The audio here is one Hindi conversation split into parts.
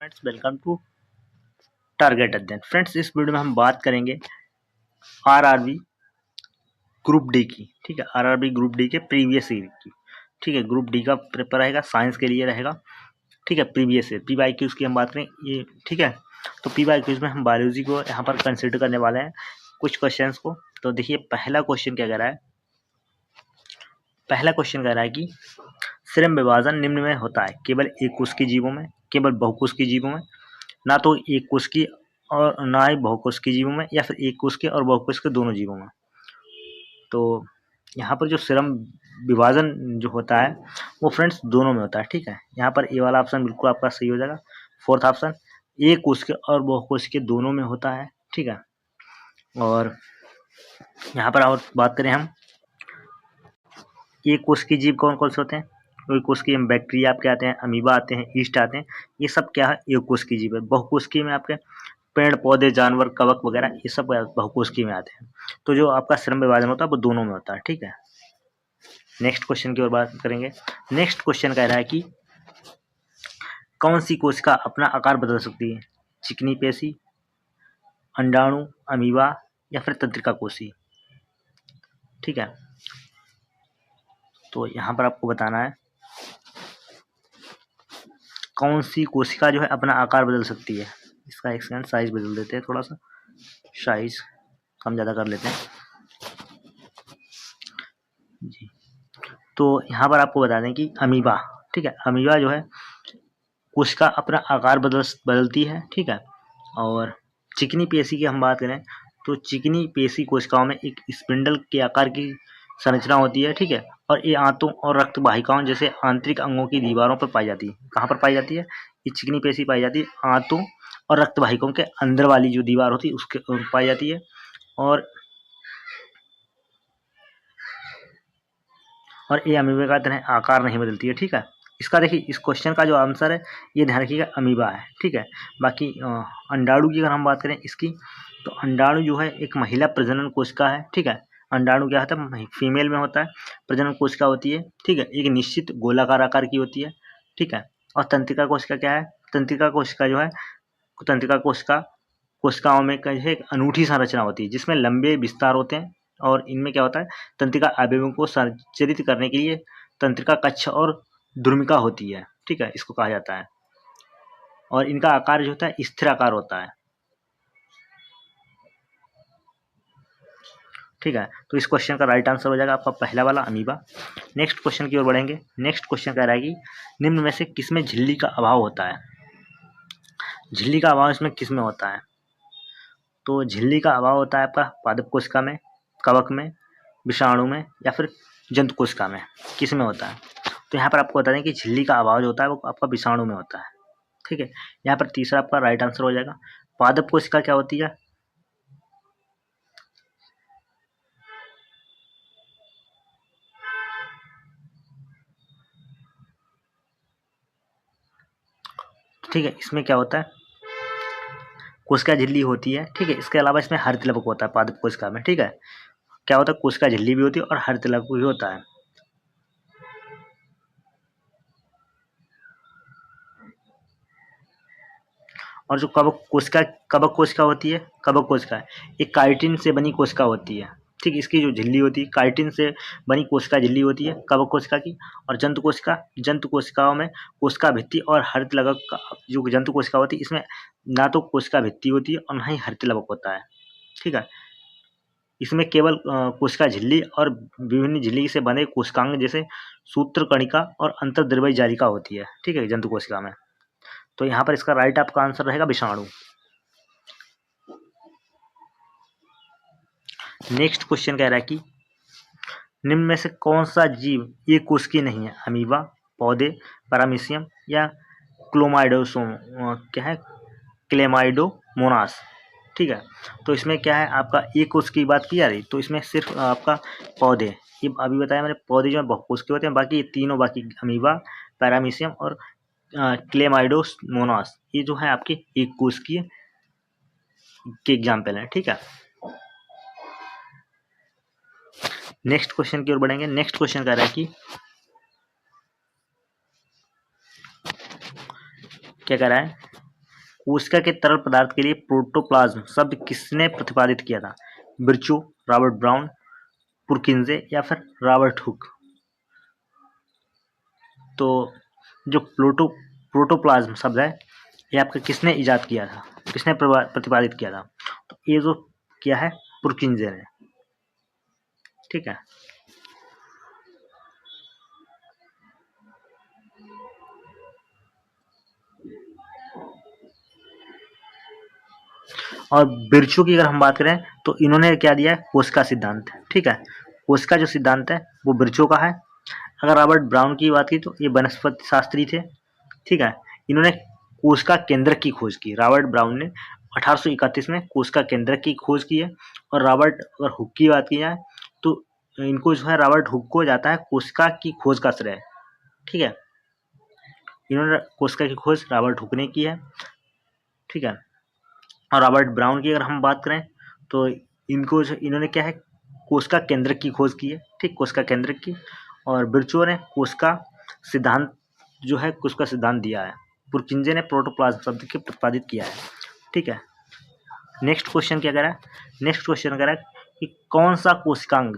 फ्रेंड्स, वेलकम टू टारगेट अध्ययन। फ्रेंड्स, इस वीडियो में हम बात करेंगे आरआरबी ग्रुप डी की। ठीक है, आरआरबी ग्रुप डी के प्रीवियस ईयर की। ठीक है, ग्रुप डी का पेपर रहेगा, साइंस के लिए रहेगा। ठीक है, प्रीवियस ईयर पीवाईक्यूज की हम बात करें ये। ठीक है, तो पीवाईक्यूज में हम बायोलॉजी को यहाँ पर कंसिडर करने वाले हैं कुछ क्वेश्चंस को। तो देखिए, पहला क्वेश्चन क्या कह रहा है। पहला क्वेश्चन कह रहा है कि श्रम विभाजन निम्न में होता है केवल एक कोशिकीय जीवों में, केवल बहुकोशिकीय जीवों में, ना तो एक कोशिकीय और ना ही बहुकोशिकीय जीवों में, या फिर एक कोशिकीय और बहुकोशिकीय दोनों जीवों में। तो यहाँ पर जो श्रम विभाजन जो होता है वो फ्रेंड्स दोनों में होता है। ठीक है, यहाँ पर ए वाला ऑप्शन बिल्कुल आपका सही हो जाएगा। फोर्थ ऑप्शन, एक कोशिकीय और बहुकोशिकीय दोनों में होता है। ठीक है, और यहाँ पर और बात करें हम, एक कोशिकीय जीव कौन कौन से होते हैं। एक कोशिकीय में बैक्टीरिया आपके आते हैं, अमीबा आते हैं, ईस्ट आते हैं। ये सब क्या है, एक कोशिकीय जीव है। बहुकोशिकीय में आपके पेड़ पौधे, जानवर, कवक वगैरह ये सब बहुकोशिकीय में आते हैं। तो जो आपका श्रम विभाजन होता है वो दोनों में होता है। ठीक है, नेक्स्ट क्वेश्चन की ओर बात करेंगे। नेक्स्ट क्वेश्चन कह रहा है कि कौन सी कोशिका अपना आकार बदल सकती है। चिकनी पेशी, अंडाणु, अमीबा या फिर तंत्रिका कोशी। ठीक है, तो यहाँ पर आपको बताना है कौन सी कोशिका जो है अपना आकार बदल सकती है। इसका एक सेकंड साइज बदल देते हैं, थोड़ा सा साइज कम ज़्यादा कर लेते हैं जी। तो यहाँ पर आपको बता दें कि अमीबा, ठीक है, अमीबा जो है कोशिका अपना आकार बदलती है। ठीक है, और चिकनी पेशी की हम बात करें तो चिकनी पेशी कोशिकाओं में एक स्पिंडल के आकार की संरचना होती है। ठीक है, और ये आंतों और रक्त वाहिकाओं जैसे आंतरिक अंगों की दीवारों पर पाई जाती है। कहाँ पर पाई जाती है, ये चिकनी पेशी पाई जाती है आंतों और रक्त वाहिकाओं के अंदर वाली जो दीवार होती है उसके पाई जाती है। और ये अमीबा का तरह आकार नहीं बदलती है। ठीक है, इसका देखिए, इस क्वेश्चन का जो आंसर है ये ध्यान रखिएगा, अमीबा है। ठीक है, बाकी अंडाणु की अगर हम बात करें इसकी, तो अंडाणु जो है एक महिला प्रजनन कोशिका है। ठीक है, अंडाणु क्या होता है, फीमेल में होता है, प्रजनन कोशिका होती है। ठीक है, एक निश्चित गोलाकार आकार की होती है। ठीक है, और तंत्रिका कोशिका क्या है, तंत्रिका कोशिका जो है, तंत्रिका कोशिकाओं में एक अनूठी संरचना होती है जिसमें लंबे विस्तार होते हैं, और इनमें क्या होता है, तंत्रिका अवयवों को संरचित करने के लिए तंत्रिका कक्ष और द्रुमिका होती है। ठीक है, इसको कहा जाता है, और इनका आकार जो होता है स्थिर आकार होता है। ठीक है, तो इस क्वेश्चन का राइट आंसर हो जाएगा आपका पहला वाला, अमीबा। नेक्स्ट क्वेश्चन की ओर बढ़ेंगे। नेक्स्ट क्वेश्चन कह रहा है कि निम्न में से किसमें झिल्ली का अभाव होता है। झिल्ली का अभाव इसमें किसमें होता है, तो झिल्ली का अभाव होता है आपका पादप कोशिका में, कवक में, विषाणु में या फिर जंतु कोशिका में, किस में होता है। तो यहाँ पर आपको बता दें कि झिल्ली का अभाव जो होता है वो आपका विषाणु में होता है। ठीक है, यहाँ पर तीसरा आपका राइट आंसर हो जाएगा। पादप कोशिका क्या होती है, ठीक है, इसमें क्या होता है, कोशिका झिल्ली होती है। ठीक है, इसके अलावा इसमें हरितलवक होता है पादप कोशिका में। ठीक है, क्या होता है, कोशिका झिल्ली भी होती है और हरितलवक भी होता है। और जो कवक कोशिका होती है, कवक कोशिका एक काइटिन से बनी कोशिका होती है। ठीक, इसकी जो झिल्ली होती है काइटिन से बनी कोशिका झिल्ली होती है कवक कोशिका की। और जंतु कोशिकाओं में कोशिका भित्ति और हरितलवक का, जो जंतु कोशिका होती है इसमें ना तो कोशिका भित्ति होती है और ना ही हरितलवक होता है। ठीक है, इसमें केवल कोशिका झिल्ली और विभिन्न झिल्ली से बने कोशिकांग जैसे सूत्रकणिका और अंतर्द्रव्य जालिका होती है। ठीक है, जंतु कोशिका में। तो यहाँ पर इसका राइट आपका आंसर रहेगा विषाणु। नेक्स्ट क्वेश्चन कह रहा है कि निम्न में से कौन सा जीव एक कोशिकीय नहीं है। अमीबा, पौधे, पैरामीशियम या क्या है, क्लेमाइडोमोनास। ठीक है, तो इसमें क्या है, आपका एक कोशिकीय की बात की जा रही, तो इसमें सिर्फ आपका पौधे, ये अभी बताया मैंने, पौधे जो है बहुकोशिकीय होते हैं, बाकी ये तीनों, बाकी अमीबा, पैरामीशियम और क्लेमाइडोमोनास ये जो है आपके एक कोशिकीय के एग्जाम्पल है। ठीक है, नेक्स्ट क्वेश्चन की ओर बढ़ेंगे। नेक्स्ट क्वेश्चन कह रहा है कि क्या कह रहा है, कोशिका के तरल पदार्थ के लिए प्रोटोप्लाज्म शब्द किसने प्रतिपादित किया था? बिरचो, रॉबर्ट ब्राउन, पुरकिंजे या फिर रॉबर्ट हुक? तो जो प्रोटोप्लाज्म शब्द है ये आपका किसने इजाद किया था, किसने प्रतिपादित किया था? तो ये जो किया है पुरकिंजे ने, ठीक है। और बिरचू की अगर हम बात करें तो इन्होंने क्या दिया है, कोशिका सिद्धांत, ठीक है। कोशिका जो सिद्धांत है वो बिरचू का है। अगर रॉबर्ट ब्राउन की बात की तो ये वनस्पति शास्त्री थे, ठीक है। इन्होंने कोशिका केंद्रक की खोज की। रॉबर्ट ब्राउन ने 1831 में कोशिका केंद्रक की खोज की है। और रॉबर्ट अगर हुक की बात की जाए तो इनको जो है रॉबर्ट हुक को जाता है कोशिका की खोज का श्रेय, ठीक है। इन्होंने कोशिका की खोज रॉबर्ट हुक ने की है, ठीक है। और रॉबर्ट ब्राउन की अगर हम बात करें तो इनको इन्होंने क्या है कोशिका केंद्रक की खोज की है, ठीक, कोशिका केंद्रक की। और बिरचो ने कोशिका सिद्धांत जो है कोशिका सिद्धांत दिया है। पुरकिंजे ने प्रोटोप्लाज्म शब्द के प्रतिपादित किया है, ठीक है। नेक्स्ट क्वेश्चन क्या कह रहा है? नेक्स्ट क्वेश्चन कह रहा है कि कौन सा कोशिकांग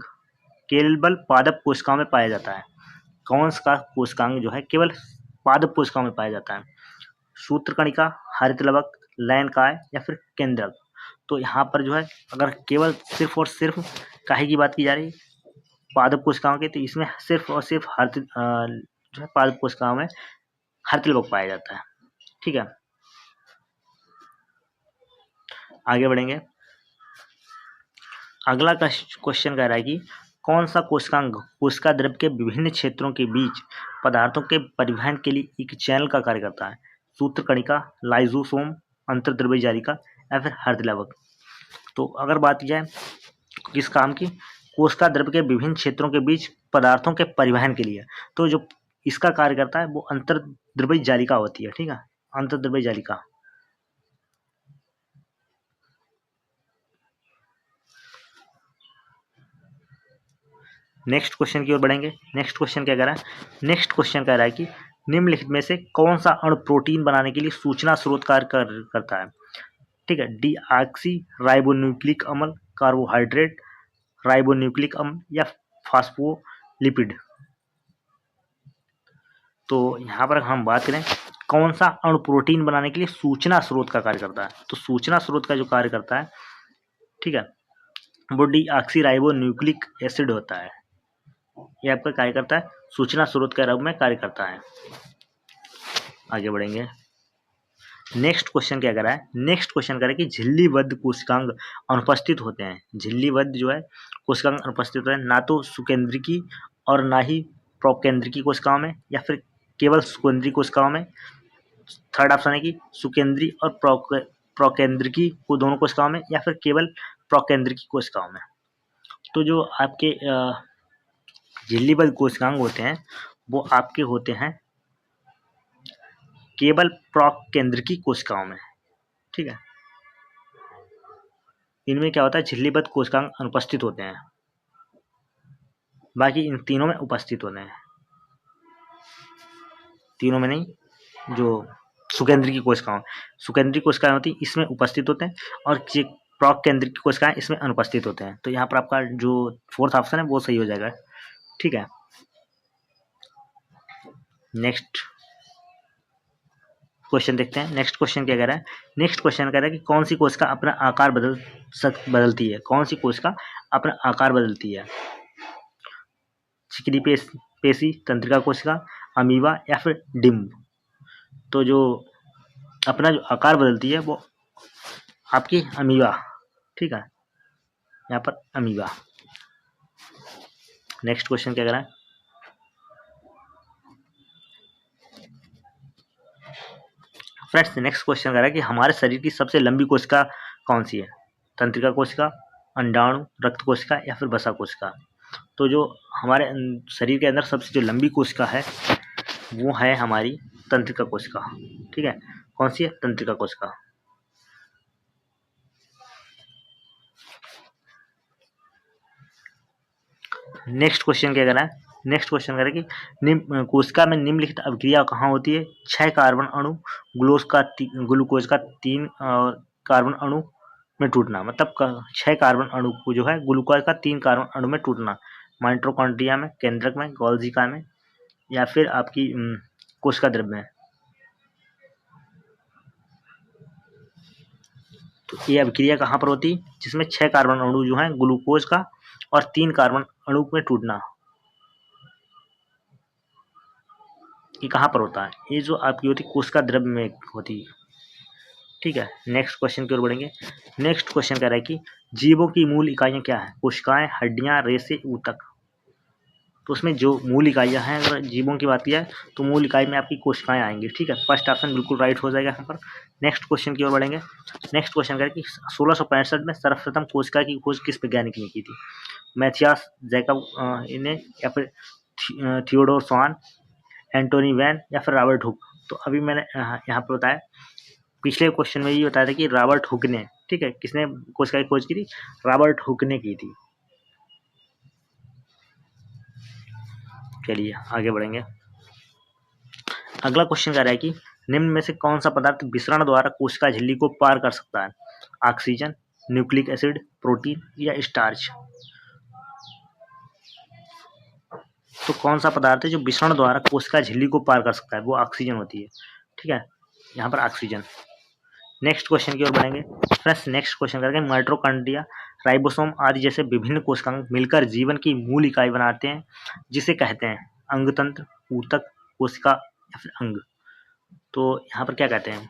केवल पादप कोशिकाओं में पाया जाता है? कौन सा कोशिकांग जो है केवल पादप कोशिकाओं में पाया जाता है? सूत्रकणिका, हरितलवक, लयनकाय या फिर केंद्रक? तो यहाँ पर जो है अगर केवल सिर्फ और सिर्फ काहे की बात की जा रही है, पादप कोशिकाओं की, तो इसमें सिर्फ और सिर्फ जो है पादप कोशिकाओं में हरितलवक पाया जाता है, ठीक है। आगे बढ़ेंगे। अगला क्वेश्चन कह रहा है कि कौन सा कोशिकांग कोशिका द्रव्य के विभिन्न क्षेत्रों के बीच पदार्थों के परिवहन के लिए एक चैनल का कार्य करता है? सूत्रकणिका, लाइजोसोम, अंतर्द्रव्यी जालिका या फिर हरितलवक? तो अगर बात की जाए किस काम की, कोशिका द्रव्य के विभिन्न क्षेत्रों के बीच पदार्थों के परिवहन के लिए, तो जो इसका कार्य करता है वो अंतर्द्रव्यी जालिका होती है, ठीक है, अंतर्द्रव्यी जालिका। नेक्स्ट क्वेश्चन की ओर बढ़ेंगे। नेक्स्ट क्वेश्चन क्या कह रहा है? नेक्स्ट क्वेश्चन कह रहा है कि निम्नलिखित में से कौन सा अणु प्रोटीन बनाने के लिए सूचना स्रोत कार्य करता है? ठीक है, डीऑक्सी राइबोन्यूक्लिक अम्ल, कार्बोहाइड्रेट, राइबोन्यूक्लिक अम्ल या फास्फोलिपिड? तो यहाँ पर हम बात करें कौन सा अणु प्रोटीन बनाने के लिए सूचना स्रोत का कार्य करता है, तो सूचना स्रोत का जो कार्य करता है, ठीक है, वो डीऑक्सी राइबोन्यूक्लिक एसिड होता है। ये आपका कार्य करता है सूचना स्रोत के रूप में कार्य करता है। आगे बढ़ेंगे। नेक्स्ट क्वेश्चन क्या कर रहा है? नेक्स्ट क्वेश्चन कर रहा है कि झिल्लीबद्ध कोशिकांग अनुपस्थित होते हैं। झिल्लीबद्ध जो है कोशिकांग अनुपस्थित होते हैं ना तो सुकेंद्रिकी और ना ही प्रोकेंद्रिकी कोशिकाओं में, या फिर केवल सुकेंद्री कोशिकाओं में। थर्ड ऑप्शन है कि सुकेंद्री और प्रोकेंद्रिकी को दोनों कोशिकाओं में, या फिर केवल प्रोकेंद्रिकी कोशिकाओं में। तो जो आपके झिल्लीबद्ध कोशिकांग होते हैं वो आपके होते हैं केवल प्रोकेंद्रिकी कोशिकाओं में, ठीक है। इनमें क्या होता है झिल्लीबद्ध कोशिकांग अनुपस्थित होते हैं, बाकी इन तीनों में उपस्थित होते हैं। तीनों में नहीं, जो सुकेंद्रिकी कोशिकाएं होती हैं इसमें उपस्थित होते हैं, और प्रोकेंद्रिकी कोशिकाएं इसमें अनुपस्थित होते हैं। तो यहाँ पर आपका जो फोर्थ ऑप्शन है वो सही हो जाएगा, ठीक है। नेक्स्ट क्वेश्चन देखते हैं। नेक्स्ट क्वेश्चन क्या कह रहा है? नेक्स्ट क्वेश्चन कह रहा है कि कौन सी कोशिका अपना आकार बदलती है? कौन सी कोशिका अपना आकार बदलती है? चिकनी पेशी, तंत्रिका कोशिका, अमीबा या फिर डिम्ब? तो जो अपना जो आकार बदलती है वो आपकी अमीबा, ठीक है, यहाँ पर अमीबा। नेक्स्ट क्वेश्चन क्या कह रहा है? फ्रेंड्स नेक्स्ट क्वेश्चन कह रहा है कि हमारे शरीर की सबसे लंबी कोशिका कौन सी है? तंत्रिका कोशिका, अंडाणु, रक्त कोशिका या फिर वसा कोशिका? तो जो हमारे शरीर के अंदर सबसे जो लंबी कोशिका है वो है हमारी तंत्रिका कोशिका, ठीक है। कौन सी है? तंत्रिका कोशिका। नेक्स्ट क्वेश्चन क्या कह रहा है? नेक्स्ट क्वेश्चन करें कि कोशिका में निम्नलिखित अभिक्रिया कहाँ होती है? 6 कार्बन अणु ग्लूकोज का 3 कार्बन अणु में टूटना, मतलब 6 कार्बन अणु को जो है ग्लूकोज का 3 कार्बन अणु में टूटना, माइटोकॉन्ड्रिया में, केंद्रक में, गोल्गी में, या फिर आपकी कोशिका द्रव्य में। तो ये अभिक्रिया कहाँ पर होती है? जिसमें 6 कार्बन अणु जो है ग्लूकोज का और 3 कार्बन अणु में टूटना, ये कहाँ पर होता है? ये जो आपकी होती है कोशिका द्रव्य में होती है। ठीक है, नेक्स्ट क्वेश्चन की ओर बढ़ेंगे। नेक्स्ट क्वेश्चन कह रहा है कि जीवों की मूल इकाइयाँ क्या है? कोशिकाएं, हड्डियां, रेशे, ऊतक। तो उसमें जो मूल इकाइयाँ हैं, अगर जीवों की बात किया तो मूल इकाई में आपकी कोशिकाएं आएंगी। ठीक है, फर्स्ट ऑप्शन बिल्कुल राइट हो जाएगा यहाँ पर। नेक्स्ट क्वेश्चन की ओर बढ़ेंगे। नेक्स्ट क्वेश्चन कह रहा है कि 1665 में सर्वप्रथम कोशिका की खोज किस वैज्ञानिक ने की थी? मैथियास, जैकब ने, या फिर थियोडोर स्वान, एंटोनी वैन, या फिर रॉबर्ट हुक। तो अभी मैंने यहाँ पर बताया, पिछले क्वेश्चन में ये बताया था कि रॉबर्ट हुक ने, ठीक है, किसने कोशिका की खोज की थी? रॉबर्ट हुक ने की थी। चलिए आगे बढ़ेंगे। अगला क्वेश्चन कह रहा है कि निम्न में से कौन सा पदार्थ विसरण द्वारा कोशिका झिल्ली को पार कर सकता है? ऑक्सीजन, न्यूक्लिक एसिड, प्रोटीन, या स्टार्च। तो कौन सा पदार्थ है जो विसरण द्वारा कोशिका झिल्ली को पार कर सकता है? वो ऑक्सीजन होती है। ठीक है, यहाँ पर ऑक्सीजन। नेक्स्ट क्वेश्चन की ओर बढ़ेंगे। फ्रेंड्स, नेक्स्ट क्वेश्चन करेंगे माइटोकॉन्ड्रिया, राइबोसोम आदि जैसे विभिन्न कोशिकांग मिलकर जीवन की मूल इकाई बनाते हैं, जिसे कहते हैं अंगतंत्र, ऊतक, कोशिका, या फिर अंग। तो यहाँ पर क्या कहते हैं?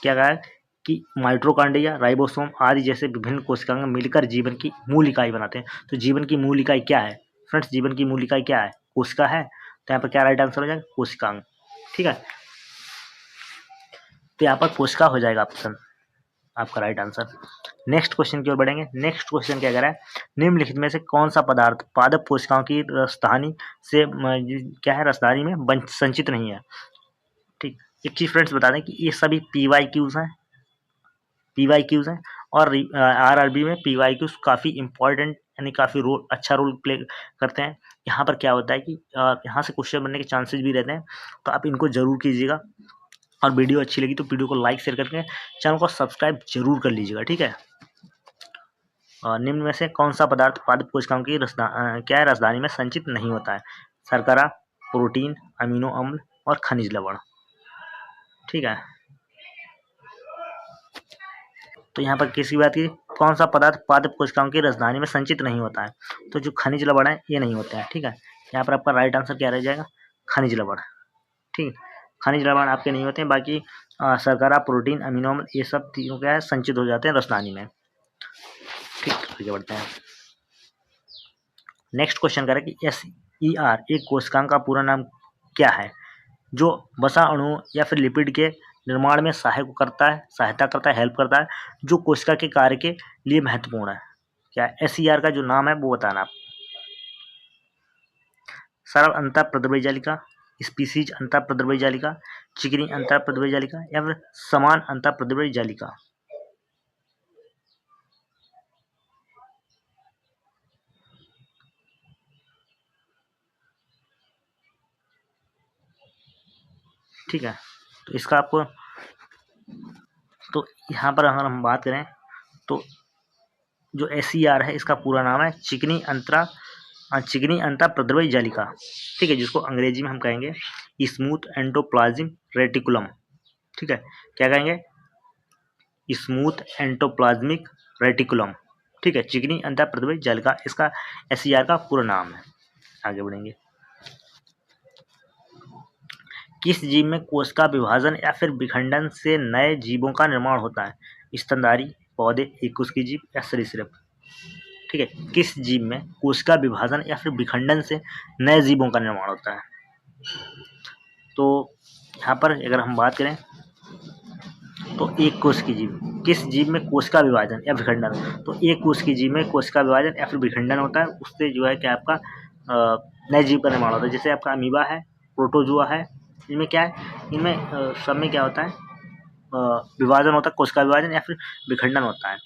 क्या कहा है कि माइटोकॉन्ड्रिया, राइबोसोम आदि जैसे विभिन्न कोशिकांग मिलकर जीवन की मूल इकाई बनाते हैं। तो जीवन की मूल इकाई क्या है? फ्रेंड्स, जीवन की मूल इकाई क्या है? कोशिका है। तो यहाँ पर क्या राइट आंसर हो जाएगा? कोशिकांग। ठीक है, तो यहाँ पर कोशिका हो जाएगा ऑप्शन आपका राइट आंसर। नेक्स्ट क्वेश्चन की ओर बढ़ेंगे। नेक्स्ट क्वेश्चन क्या कह रहा है? निम्नलिखित में से कौन सा पदार्थ पादप कोशिकाओं की राजधानी से क्या है, राजधानी में संचित नहीं है? ठीक, एक चीज फ्रेंड्स बता दें कि ये सभी PYQs हैं, PYQs हैं, और RRB में PYQs काफ़ी इंपॉर्टेंट, यानी काफ़ी अच्छा रोल प्ले करते हैं। यहाँ पर क्या होता है कि यहाँ से क्वेश्चन बनने के चांसेस भी रहते हैं, तो आप इनको जरूर कीजिएगा। और वीडियो अच्छी लगी तो वीडियो को लाइक शेयर करके चैनल को सब्सक्राइब जरूर कर लीजिएगा। ठीक है, निम्न में से कौन सा पदार्थ पादप कोशिकाओं की क्या है, राजधानी में संचित नहीं होता है? शर्करा, प्रोटीन, अमीनो अम्ल, और खनिज लवण। ठीक है, तो यहाँ पर किसी बात की कौन सा पदार्थ पादप कोशिकाओं की राजधानी में संचित नहीं होता है? तो जो खनिज लवण है ये नहीं होते हैं। ठीक है, यहाँ पर आपका राइट आंसर क्या रह जाएगा? खनिज लवण। ठीक, खनिज लवण आपके नहीं होते हैं, बाकी शर्करा, प्रोटीन, अमीनो अम्ल, ये सब चीज़ों क्या है, संचित हो जाते हैं राजधानी में। ठीक, आगे बढ़ते हैं। नेक्स्ट क्वेश्चन करें कि SER एक कोशिकांग का पूरा नाम क्या है, जो वसा अणु या फिर लिपिड के निर्माण में सहायता करता है, हेल्प करता है, जो कोशिका के कार्य के लिए महत्वपूर्ण है? क्या SER का जो नाम है वो बताना आप। सरल अंतःप्रद्रव्य जालिका, स्पीसीज अंतःप्रद्रव्य जालिका, चिकनी अंतःप्रद्रव्य जालिका, या फिर समान अंतःप्रद्रव्य जालिका। ठीक है, तो इसका आपको, तो यहाँ पर अगर हम बात करें तो जो SER है इसका पूरा नाम है चिकनी अंतःप्रद्रव्य जालिका। ठीक है, जिसको अंग्रेजी में हम कहेंगे स्मूथ एंडोप्लाज्म रेटिकुलम। ठीक है, क्या कहेंगे? Smooth endoplasmic reticulum. ठीक है, चिकनी अंतःप्रद्रव्य जालिका इसका SER का पूरा नाम है। आगे बढ़ेंगे। किस जीव में कोशिका विभाजन या फिर विखंडन से नए जीवों का निर्माण होता है? स्तनधारी, पौधे, एककोशिकीय जीव, या सरीसृप। ठीक है, किस जीव में कोशिका विभाजन या फिर विखंडन से नए जीवों का निर्माण होता है? तो यहाँ पर अगर हम बात करें तो एक कोशिकीय जीव। किस जीव में कोशिका विभाजन या विखंडन? तो एक कोशिकीय जीव में कोशिका विभाजन या फिर विखंडन होता है, उससे जो है क्या आपका नए जीव का निर्माण होता है। जैसे आपका अमीबा है, प्रोटोजुआ है, इनमें क्या है, इनमें सब में क्या होता है, विभाजन होता है, कोशिका विभाजन या फिर विखंडन होता है।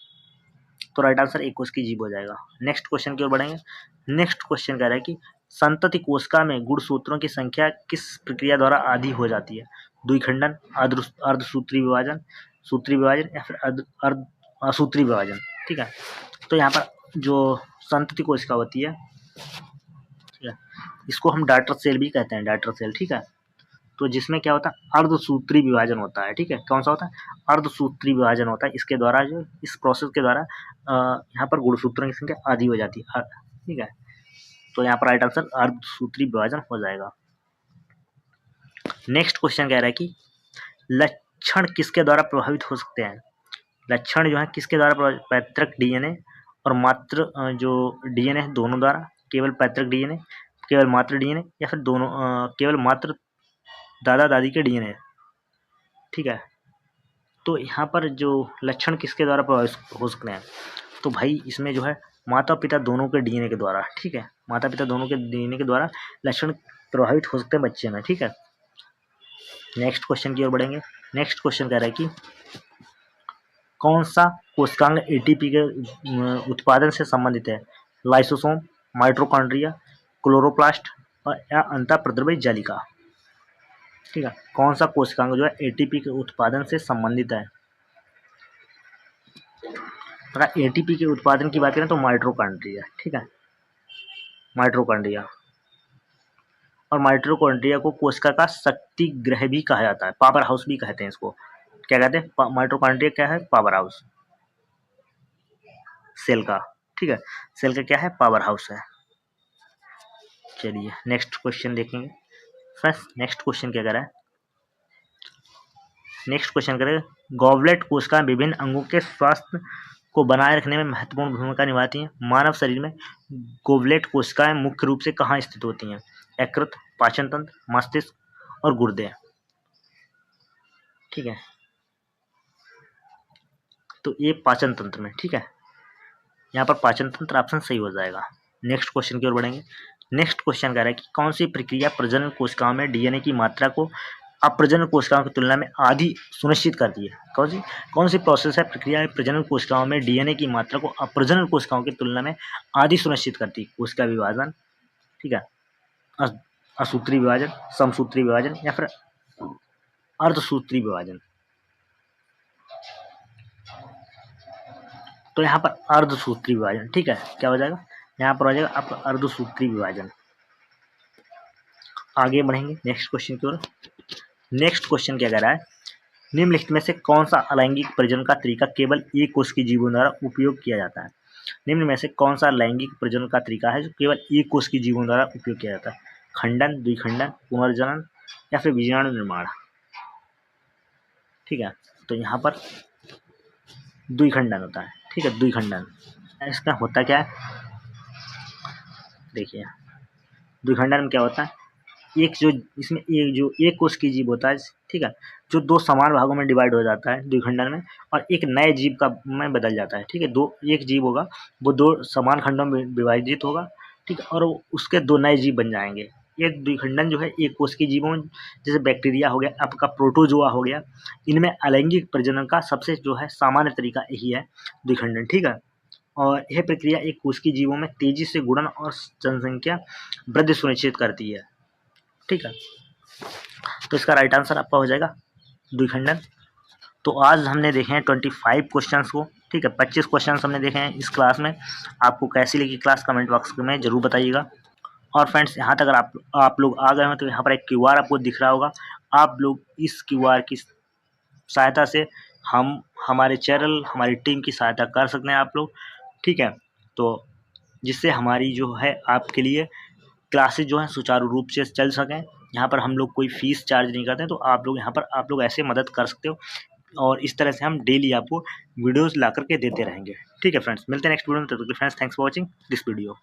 तो राइट आंसर एक कोश की जीभ हो जाएगा। नेक्स्ट क्वेश्चन की ओर बढ़ेंगे। नेक्स्ट क्वेश्चन कह रहा है कि संतति कोशिका में गुणसूत्रों की संख्या किस प्रक्रिया द्वारा आधी हो जाती है? द्विखंडन, अर्धसूत्री विभाजन, सूत्री विभाजन या फिर असूत्री विभाजन। ठीक है, तो यहाँ पर जो संतति कोशिका होती है, ठीक है, इसको हम डाटर सेल भी कहते हैं, डाटर सेल। ठीक है, तो जिसमें क्या होता है, अर्धसूत्री विभाजन होता है। ठीक है, कौन सा होता है? अर्धसूत्री विभाजन होता है। इसके द्वारा जो इस प्रोसेस के द्वारा यहाँ पर गुणसूत्रों की संख्या आधी हो जाती है। ठीक है, तो यहाँ पर राइट आंसर अर्धसूत्री विभाजन हो जाएगा। नेक्स्ट क्वेश्चन कह रहा है कि लक्षण किसके द्वारा प्रभावित हो सकते हैं? लक्षण जो है किसके द्वारा? पैतृक डीएनए और मात्र जो डीएनए है दोनों द्वारा, केवल पैतृक डीएनए, केवल मात्र डीएनए या फिर दोनों, केवल मात्र दादा दादी के डीएनए। ठीक है, तो यहाँ पर जो लक्षण किसके द्वारा प्रभावित हो सकते हैं? तो भाई इसमें जो है माता पिता दोनों के डीएनए के द्वारा। ठीक है, माता पिता दोनों के डीएनए के द्वारा लक्षण प्रभावित हो सकते हैं बच्चे में। ठीक है, नेक्स्ट क्वेश्चन की ओर बढ़ेंगे। नेक्स्ट क्वेश्चन कह रहा है कि कौन सा कोशिकांग एटीपी के उत्पादन से संबंधित है? लाइसोसोम, माइटोकॉन्ड्रिया, क्लोरोप्लास्ट या अंतःप्रद्रवी जालिका। ठीक है, कौन सा कोशिकांग जो है एटीपी के उत्पादन से संबंधित है? अगर एटीपी के उत्पादन की बात करें तो माइटोकॉन्ड्रिया। ठीक है, माइटोकॉन्ड्रिया, और माइटोकॉन्ड्रिया को कोशिका का शक्ति ग्रह भी कहा जाता है, पावर हाउस भी कहते हैं इसको। क्या कहते हैं? माइटोकॉन्ड्रिया क्या है? पावर हाउस सेल का। ठीक है, सेल का क्या है? पावर हाउस है। चलिए नेक्स्ट क्वेश्चन देखेंगे। फ्रेंड्स नेक्स्ट क्वेश्चन क्या कह रहा है? नेक्स्ट क्वेश्चन करें, गॉबलेट कोशिका विभिन्न अंगों के स्वास्थ्य को बनाए रखने में महत्वपूर्ण भूमिका निभाती हैं। मानव शरीर में गॉबलेट कोशिकाएं मुख्य रूप से कहाँ स्थित होती हैं? यकृत, पाचन तंत्र, मस्तिष्क और गुर्दे। ठीक है, तो ये पाचन तंत्र में। ठीक है, यहाँ पर पाचन तंत्र ऑप्शन सही हो जाएगा। नेक्स्ट क्वेश्चन की ओर बढ़ेंगे। नेक्स्ट क्वेश्चन कह रहा है कि कौन सी प्रक्रिया प्रजनन कोशिकाओं में डीएनए की मात्रा को अप्रजनन कोशिकाओं की तुलना में आधी सुनिश्चित करती है? कौन सी प्रोसेस है प्रक्रिया प्रजनन कोशिकाओं में डीएनए की मात्रा को अप्रजनन कोशिकाओं की तुलना में आधी सुनिश्चित करती है? कोशिका विभाजन, ठीक है, असूत्री विभाजन, समसूत्री विभाजन या फिर अर्धसूत्री विभाजन। तो यहाँ पर अर्धसूत्री विभाजन। ठीक है, क्या हो जाएगा? यहाँ पर हो जाएगा आपका अर्धसूत्री विभाजन। आगे बढ़ेंगे नेक्स्ट क्वेश्चन की ओर। नेक्स्ट क्वेश्चन क्या कह रहा है? निम्नलिखित में से कौन सा अलैंगिक प्रजनन का तरीका केवल एक कोश की जीवों द्वारा उपयोग किया जाता है? निम्न में से कौन सा लैंगिक प्रजनन का तरीका है जो केवल एक कोश की जीवों द्वारा उपयोग किया जाता है? खंडन, द्विखंडन, पुनर्जनन या फिर बीजाणु निर्माण। ठीक है, तो यहाँ पर द्विखंडन होता है। ठीक है, द्विखंडन इसका होता क्या है? देखिए द्विखंडन में क्या होता है, एक जो इसमें एक कोश की जीव होता है, ठीक है, जो दो समान भागों में डिवाइड हो जाता है द्विखंडन में, और एक नए जीव का में बदल जाता है। ठीक है, एक जीव होगा वो दो समान खंडों में विभाजित होगा, ठीक है, और उसके दो नए जीव बन जाएंगे। ये द्विखंडन जो है एक कोश की जीवों, जैसे बैक्टीरिया हो गया, आपका प्रोटोजोआ हो गया, इनमें अलैंगिक प्रजनन का सबसे जो है सामान्य तरीका यही है, द्विखंडन। ठीक है, और यह प्रक्रिया एक कोश की जीवों में तेजी से गुणन और जनसंख्या वृद्धि सुनिश्चित करती है। ठीक है, तो इसका राइट आंसर आपका हो जाएगा द्विखंडन। तो आज हमने देखे हैं 25 क्वेश्चंस को। ठीक है, 25 क्वेश्चंस हमने देखे हैं इस क्लास में। आपको कैसी लगी क्लास कमेंट बॉक्स में जरूर बताइएगा। और फ्रेंड्स यहाँ तक अगर आप लोग आ गए हो तो यहाँ पर एक QR आपको दिख रहा होगा। आप लोग इस QR की सहायता से हम हमारे चैनल हमारी टीम की सहायता कर सकते हैं आप लोग। ठीक है, तो जिससे हमारी जो है आपके लिए क्लासेज जो हैं सुचारू रूप से चल सकें। यहाँ पर हम लोग कोई फीस चार्ज नहीं करते हैं, तो आप लोग यहाँ पर आप लोग ऐसे मदद कर सकते हो, और इस तरह से हम डेली आपको वीडियोस ला करके देते रहेंगे। ठीक है फ्रेंड्स, मिलते हैं नेक्स्ट वीडियो में। तब तक friends thanks for watching this video.